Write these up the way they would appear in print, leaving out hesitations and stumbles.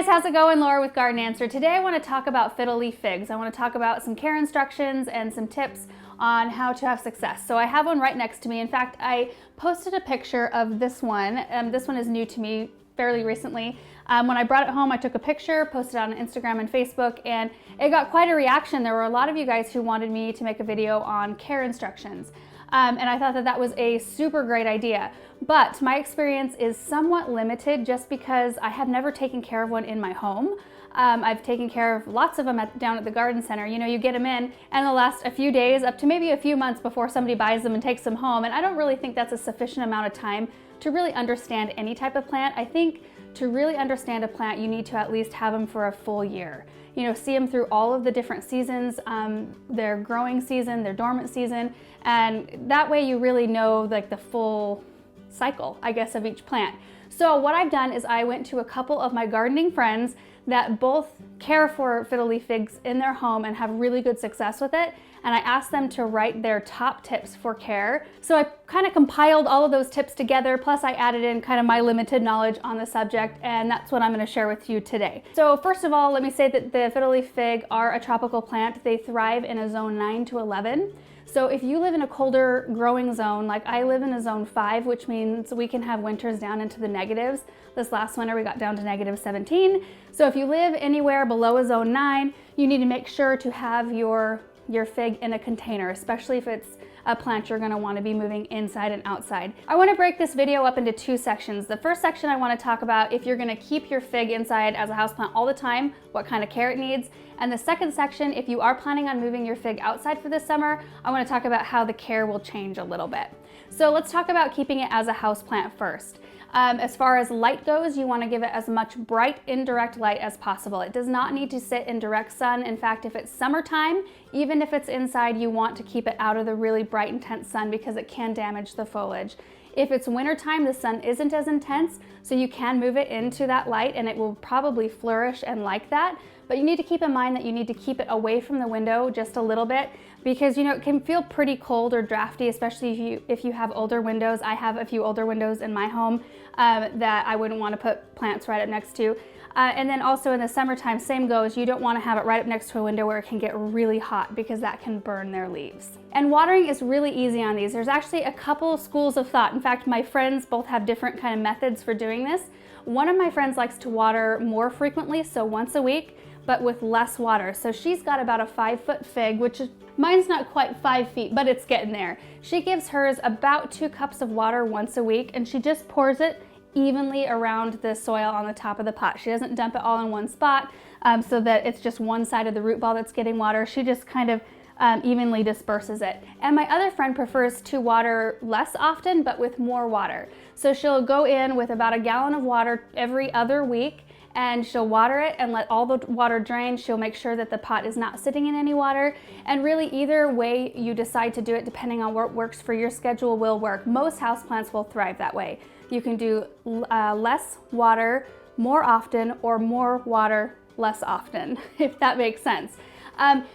guys, how's it going? Laura with Garden Answer. Today I want to talk about fiddle leaf figs. I want to talk about some care instructions and some tips on how to have success. So I have one right next to me. In fact, I posted a picture of this one. This one is new to me fairly recently. When I brought it home, I took a picture, posted it on Instagram and Facebook, and it got quite a reaction. There were a lot of you guys who wanted me to make a video on care instructions. And I thought that that was a super great idea. But my experience is somewhat limited just because I have never taken care of one in my home. I've taken care of lots of them down at the garden center. You know, you get them in and they'll last a few days, up to maybe a few months before somebody buys them and takes them home. And I don't really think that's a sufficient amount of time to really understand any type of plant. I think to really understand a plant, you need to at least have them for a full year. You know, see them through all of the different seasons, their growing season, their dormant season, and that way you really know like the full cycle, I guess, of each plant. So what I've done is I went to a couple of my gardening friends that both care for fiddle leaf figs in their home and have really good success with it. And I asked them to write their top tips for care. So I kind of compiled all of those tips together, plus I added in kind of my limited knowledge on the subject, and that's what I'm going to share with you today. So first of all, let me say that the fiddle leaf fig are a tropical plant. They thrive in a zone 9 to 11. So if you live in a colder growing zone, like I live in a zone 5, which means we can have winters down into the negatives. This last winter we got down to -17. So if you live anywhere below a zone 9, you need to make sure to have your fig in a container, especially if it's a plant you're going to want to be moving inside and outside. I want to break this video up into two sections. The first section I want to talk about if you're going to keep your fig inside as a houseplant all the time, what kind of care it needs. And the second section, if you are planning on moving your fig outside for this summer, I want to talk about how the care will change a little bit. So let's talk about keeping it as a houseplant first. As far as light goes, you want to give it as much bright, indirect light as possible. It does not need to sit in direct sun. In fact, if it's summertime, even if it's inside, you want to keep it out of the really bright, intense sun because it can damage the foliage. If it's wintertime, the sun isn't as intense, so you can move it into that light and it will probably flourish and like that. But you need to keep in mind that you need to keep it away from the window just a little bit because, you know, it can feel pretty cold or drafty, especially if you have older windows. I have a few older windows in my home that I wouldn't want to put plants right up next to. And then also in the summertime, same goes, you don't want to have it right up next to a window where it can get really hot because that can burn their leaves. And watering is really easy on these. There's actually a couple schools of thought. In fact, my friends both have different kind of methods for doing this. One of my friends likes to water more frequently, so once a week, but with less water. So she's got about a 5-foot fig, which is, mine's not quite 5 feet, but it's getting there. She gives hers about 2 cups of water once a week, and she just pours it evenly around the soil on the top of the pot. She doesn't dump it all in one spot so that it's just one side of the root ball that's getting water. She just kind of evenly disperses it. And my other friend prefers to water less often, but with more water. So she'll go in with about a gallon of water every other week, and she'll water it and let all the water drain. She'll make sure that the pot is not sitting in any water. And really either way you decide to do it, depending on what works for your schedule, will work. Most houseplants will thrive that way. You can do less water more often or more water less often, if that makes sense.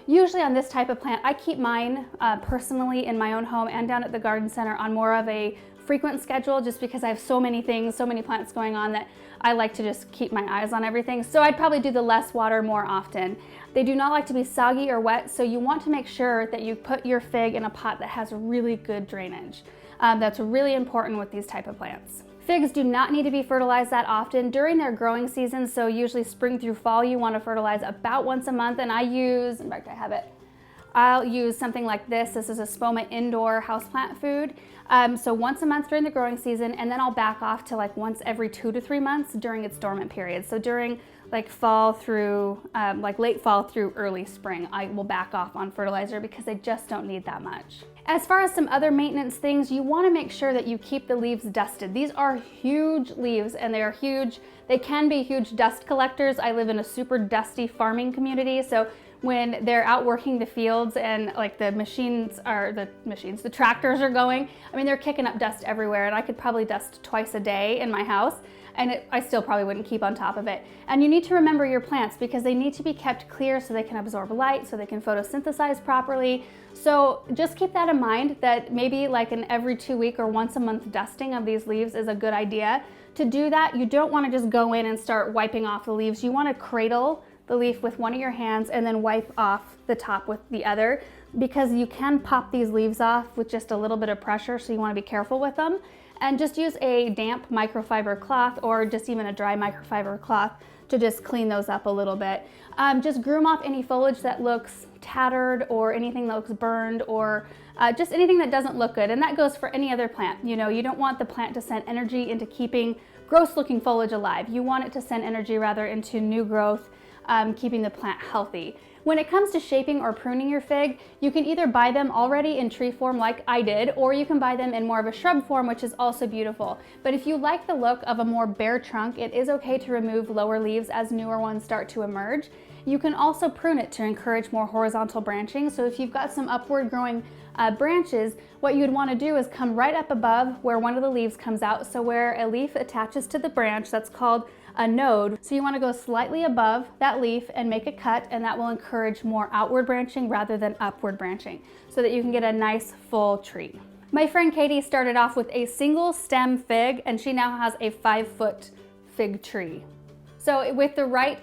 Usually on this type of plant, I keep mine personally in my own home and down at the garden center on more of a frequent schedule just because I have so many things, so many plants going on that I like to just keep my eyes on everything. So I'd probably do the less water more often. They do not like to be soggy or wet, so you want to make sure that you put your fig in a pot that has really good drainage. That's really important with these type of plants. Figs do not need to be fertilized that often during their growing season, so usually spring through fall you want to fertilize about once a month, and I use, in fact I have it, I'll use something like this. This is Espoma indoor houseplant food. So once a month during the growing season, and then I'll back off to like once every 2 to 3 months during its dormant period. So during like fall through, like late fall through early spring, I will back off on fertilizer because I just don't need that much. As far as some other maintenance things, you want to make sure that you keep the leaves dusted. These are huge leaves and they are huge. They can be huge dust collectors. I live in a super dusty farming community, so when they're out working the fields and like the tractors are going. I mean, they're kicking up dust everywhere, and I could probably dust twice a day in my house, and I still probably wouldn't keep on top of it. And you need to remember your plants because they need to be kept clear so they can absorb light, so they can photosynthesize properly. So just keep that in mind, that maybe like an every 2 week or once a month dusting of these leaves is a good idea. To do that, you don't want to just go in and start wiping off the leaves. You want to cradle the leaf with one of your hands and then wipe off the top with the other, because you can pop these leaves off with just a little bit of pressure, so you want to be careful with them. And just use a damp microfiber cloth or just even a dry microfiber cloth to just clean those up a little bit. Just groom off any foliage that looks tattered or anything that looks burned, or just anything that doesn't look good. And that goes for any other plant. You know, you don't want the plant to send energy into keeping gross looking foliage alive. You want it to send energy rather into new growth, keeping the plant healthy. When it comes to shaping or pruning your fig, you can either buy them already in tree form like I did, or you can buy them in more of a shrub form, which is also beautiful. But if you like the look of a more bare trunk, it is okay to remove lower leaves as newer ones start to emerge. You can also prune it to encourage more horizontal branching. So if you've got some upward growing branches, what you'd want to do is come right up above where one of the leaves comes out. So where a leaf attaches to the branch, that's called a node. So you want to go slightly above that leaf and make a cut, and that will encourage more outward branching rather than upward branching, so that you can get a nice full tree. My friend Katie started off with a single stem fig, and she now has a 5-foot fig tree. So with the right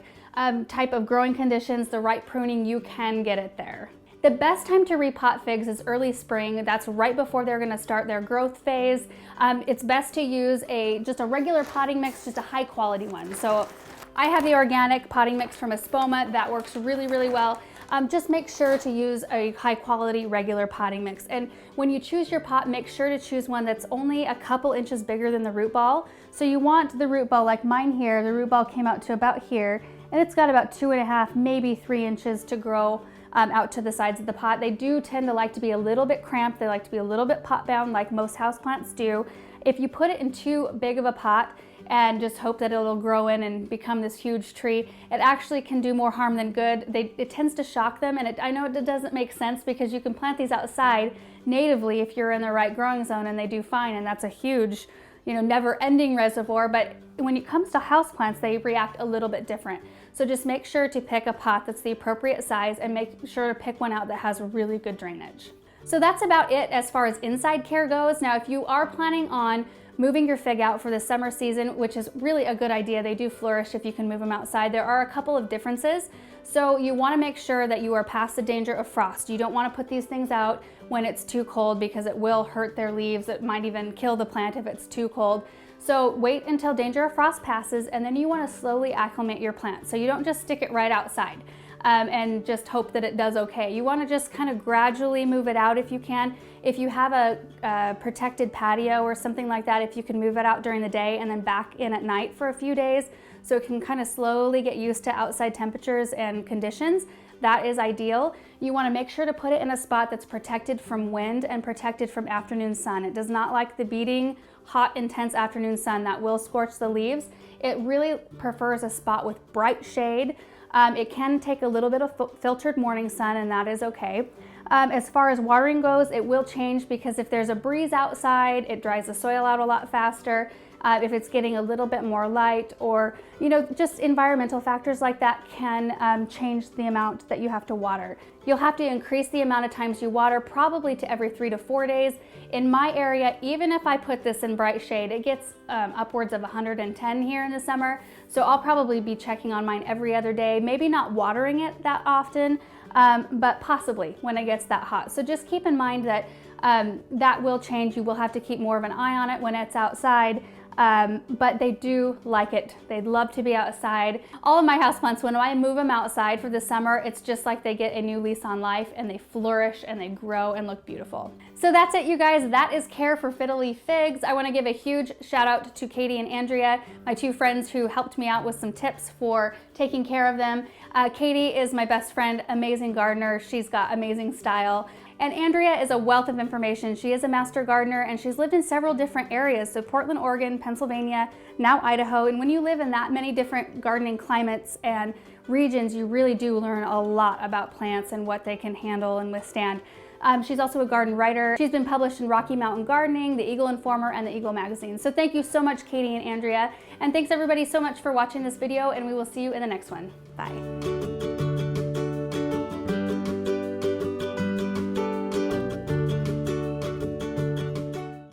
type of growing conditions, the right pruning, you can get it there. The best time to repot figs is early spring. That's right before they're gonna start their growth phase. It's best to use just a regular potting mix, just a high quality one. So I have the organic potting mix from Espoma. That works really, really well. Just make sure to use a high quality regular potting mix. And when you choose your pot, make sure to choose one that's only a couple inches bigger than the root ball. So you want the root ball, like mine here, the root ball came out to about here, and it's got about 2.5, maybe 3 inches to grow out to the sides of the pot. They do tend to like to be a little bit cramped. They like to be a little bit pot bound, like most houseplants do. If you put it in too big of a pot and just hope that it'll grow in and become this huge tree, it actually can do more harm than good. It tends to shock them, and I know it doesn't make sense because you can plant these outside natively if you're in the right growing zone, and they do fine, and that's a huge, you know, never-ending reservoir. But when it comes to houseplants, they react a little bit different. So just make sure to pick a pot that's the appropriate size, and make sure to pick one out that has really good drainage. So that's about it as far as inside care goes. Now, if you are planning on moving your fig out for the summer season, which is really a good idea, they do flourish if you can move them outside, there are a couple of differences. So you want to make sure that you are past the danger of frost. You don't want to put these things out when it's too cold, because it will hurt their leaves. It might even kill the plant if it's too cold. So wait until danger of frost passes, and then you want to slowly acclimate your plant. So you don't just stick it right outside and just hope that it does okay. You want to just kind of gradually move it out if you can. If you have a protected patio or something like that, if you can move it out during the day and then back in at night for a few days, so it can kind of slowly get used to outside temperatures and conditions, that is ideal. You want to make sure to put it in a spot that's protected from wind and protected from afternoon sun. It does not like the beating, hot, intense afternoon sun that will scorch the leaves. It really prefers a spot with bright shade. It can take a little bit of filtered morning sun, and that is okay. As far as watering goes, it will change, because if there's a breeze outside, it dries the soil out a lot faster. If it's getting a little bit more light, or just environmental factors like that can change the amount that you have to water. You'll have to increase the amount of times you water, probably to every 3 to 4 days. In my area, even if I put this in bright shade, it gets upwards of 110 here in the summer. So I'll probably be checking on mine every other day, maybe not watering it that often, but possibly when it gets that hot. So just keep in mind that that will change. You will have to keep more of an eye on it when it's outside. But they do like it. They'd love to be outside. All of my houseplants, when I move them outside for the summer, it's just like they get a new lease on life, and they flourish and they grow and look beautiful. So that's it, you guys. That is care for fiddle leaf figs. I want to give a huge shout out to Katie and Andrea, my two friends who helped me out with some tips for taking care of them. Katie is my best friend, amazing gardener. She's got amazing style. And Andrea is a wealth of information. She is a master gardener and she's lived in several different areas. So Portland, Oregon, Pennsylvania, now Idaho. And when you live in that many different gardening climates and regions, you really do learn a lot about plants and what they can handle and withstand. She's also a garden writer. She's been published in Rocky Mountain Gardening, the Eagle Informer, and the Eagle Magazine. So thank you so much, Katie and Andrea. And thanks everybody so much for watching this video, and we will see you in the next one. Bye.